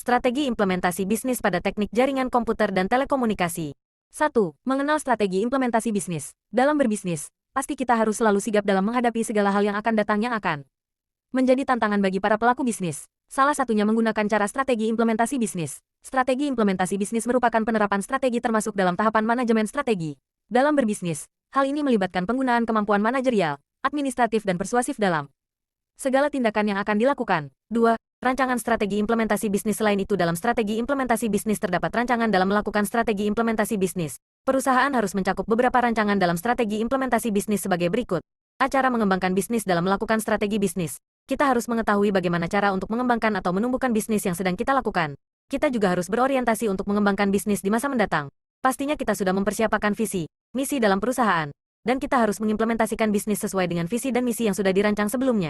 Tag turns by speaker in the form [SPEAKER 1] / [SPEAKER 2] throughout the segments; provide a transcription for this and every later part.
[SPEAKER 1] Strategi implementasi bisnis pada teknik jaringan komputer dan telekomunikasi. 1. Mengenal strategi implementasi bisnis. Dalam berbisnis, pasti kita harus selalu sigap dalam menghadapi segala hal yang akan datang yang akan menjadi tantangan bagi para pelaku bisnis. Salah satunya menggunakan cara strategi implementasi bisnis. Strategi implementasi bisnis merupakan penerapan strategi termasuk dalam tahapan manajemen strategi. Dalam berbisnis, hal ini melibatkan penggunaan kemampuan manajerial, administratif dan persuasif dalam segala tindakan yang akan dilakukan. 2. Rancangan strategi implementasi bisnis. Selain itu dalam strategi implementasi bisnis terdapat rancangan dalam melakukan strategi implementasi bisnis. Perusahaan harus mencakup beberapa rancangan dalam strategi implementasi bisnis sebagai berikut. Cara mengembangkan bisnis. Dalam melakukan strategi bisnis, kita harus mengetahui bagaimana cara untuk mengembangkan atau menumbuhkan bisnis yang sedang kita lakukan. Kita juga harus berorientasi untuk mengembangkan bisnis di masa mendatang. Pastinya kita sudah mempersiapkan visi, misi dalam perusahaan, dan kita harus mengimplementasikan bisnis sesuai dengan visi dan misi yang sudah dirancang sebelumnya.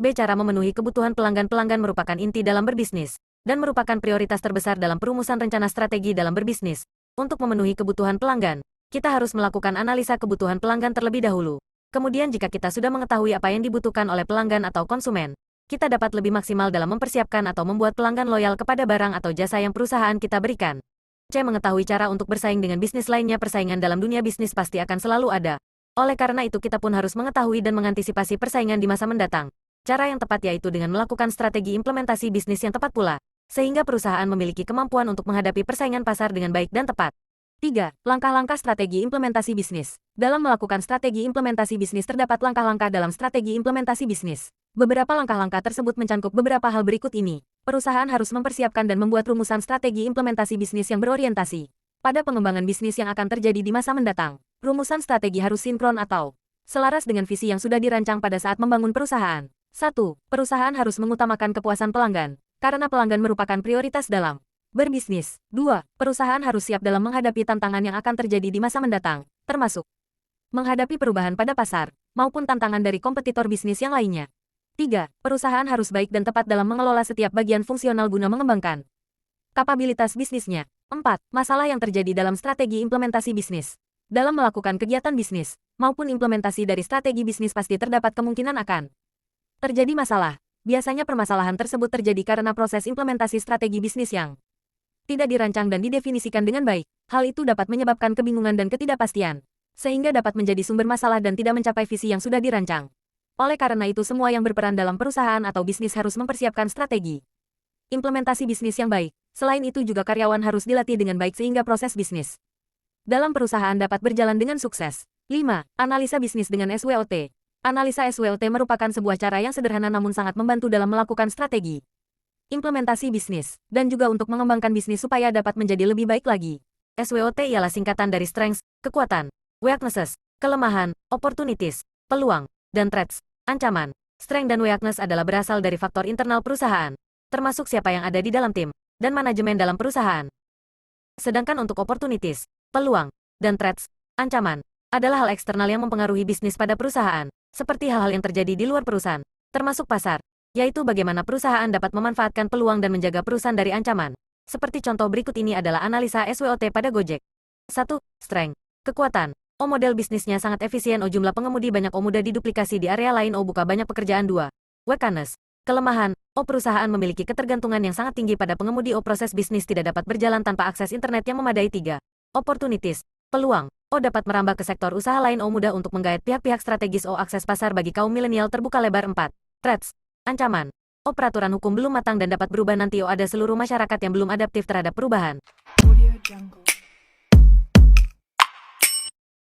[SPEAKER 1] B. Cara memenuhi kebutuhan pelanggan. Pelanggan merupakan inti dalam berbisnis, dan merupakan prioritas terbesar dalam perumusan rencana strategi dalam berbisnis. Untuk memenuhi kebutuhan pelanggan, kita harus melakukan analisa kebutuhan pelanggan terlebih dahulu. Kemudian jika kita sudah mengetahui apa yang dibutuhkan oleh pelanggan atau konsumen, kita dapat lebih maksimal dalam mempersiapkan atau membuat pelanggan loyal kepada barang atau jasa yang perusahaan kita berikan. C. Mengetahui cara untuk bersaing dengan bisnis lainnya. Persaingan dalam dunia bisnis pasti akan selalu ada. Oleh karena itu kita pun harus mengetahui dan mengantisipasi persaingan di masa mendatang. Cara yang tepat yaitu dengan melakukan strategi implementasi bisnis yang tepat pula, sehingga perusahaan memiliki kemampuan untuk menghadapi persaingan pasar dengan baik dan tepat. 3. Langkah-langkah strategi implementasi bisnis. Dalam melakukan strategi implementasi bisnis terdapat langkah-langkah dalam strategi implementasi bisnis. Beberapa langkah-langkah tersebut mencakup beberapa hal berikut ini. Perusahaan harus mempersiapkan dan membuat rumusan strategi implementasi bisnis yang berorientasi pada pengembangan bisnis yang akan terjadi di masa mendatang. Rumusan strategi harus sinkron atau selaras dengan visi yang sudah dirancang pada saat membangun perusahaan. 1. Perusahaan harus mengutamakan kepuasan pelanggan, karena pelanggan merupakan prioritas dalam berbisnis. 2. Perusahaan harus siap dalam menghadapi tantangan yang akan terjadi di masa mendatang, termasuk menghadapi perubahan pada pasar, maupun tantangan dari kompetitor bisnis yang lainnya. 3. Perusahaan harus baik dan tepat dalam mengelola setiap bagian fungsional guna mengembangkan kapabilitas bisnisnya. 4. Masalah yang terjadi dalam strategi implementasi bisnis. Dalam melakukan kegiatan bisnis, maupun implementasi dari strategi bisnis pasti terdapat kemungkinan akan terjadi masalah. Biasanya permasalahan tersebut terjadi karena proses implementasi strategi bisnis yang tidak dirancang dan didefinisikan dengan baik. Hal itu dapat menyebabkan kebingungan dan ketidakpastian, sehingga dapat menjadi sumber masalah dan tidak mencapai visi yang sudah dirancang. Oleh karena itu semua yang berperan dalam perusahaan atau bisnis harus mempersiapkan strategi implementasi bisnis yang baik. Selain itu juga karyawan harus dilatih dengan baik sehingga proses bisnis dalam perusahaan dapat berjalan dengan sukses. 5. Analisa bisnis dengan SWOT. Analisa SWOT merupakan sebuah cara yang sederhana namun sangat membantu dalam melakukan strategi implementasi bisnis, dan juga untuk mengembangkan bisnis supaya dapat menjadi lebih baik lagi. SWOT ialah singkatan dari strengths, kekuatan, weaknesses, kelemahan, opportunities, peluang, dan threats, ancaman. Strength dan weakness adalah berasal dari faktor internal perusahaan, termasuk siapa yang ada di dalam tim, dan manajemen dalam perusahaan. Sedangkan untuk opportunities, peluang, dan threats, ancaman, adalah hal eksternal yang mempengaruhi bisnis pada perusahaan, seperti hal-hal yang terjadi di luar perusahaan, termasuk pasar, yaitu bagaimana perusahaan dapat memanfaatkan peluang dan menjaga perusahaan dari ancaman. Seperti contoh berikut ini adalah analisa SWOT pada Gojek. 1. Strength. Kekuatan. Model bisnisnya sangat efisien. Jumlah pengemudi banyak. Mudah diduplikasi di area lain. Buka banyak pekerjaan. 2. Weakness. Kelemahan. Perusahaan memiliki ketergantungan yang sangat tinggi pada pengemudi. Proses bisnis tidak dapat berjalan tanpa akses internet yang memadai. 3. Opportunities. Peluang. Dapat merambah ke sektor usaha lain. Mudah untuk menggait pihak-pihak strategis. Akses pasar bagi kaum milenial terbuka lebar. 4. Threats. Ancaman. Peraturan hukum belum matang dan dapat berubah nanti. Ada seluruh masyarakat yang belum adaptif terhadap perubahan. Audio Jungle.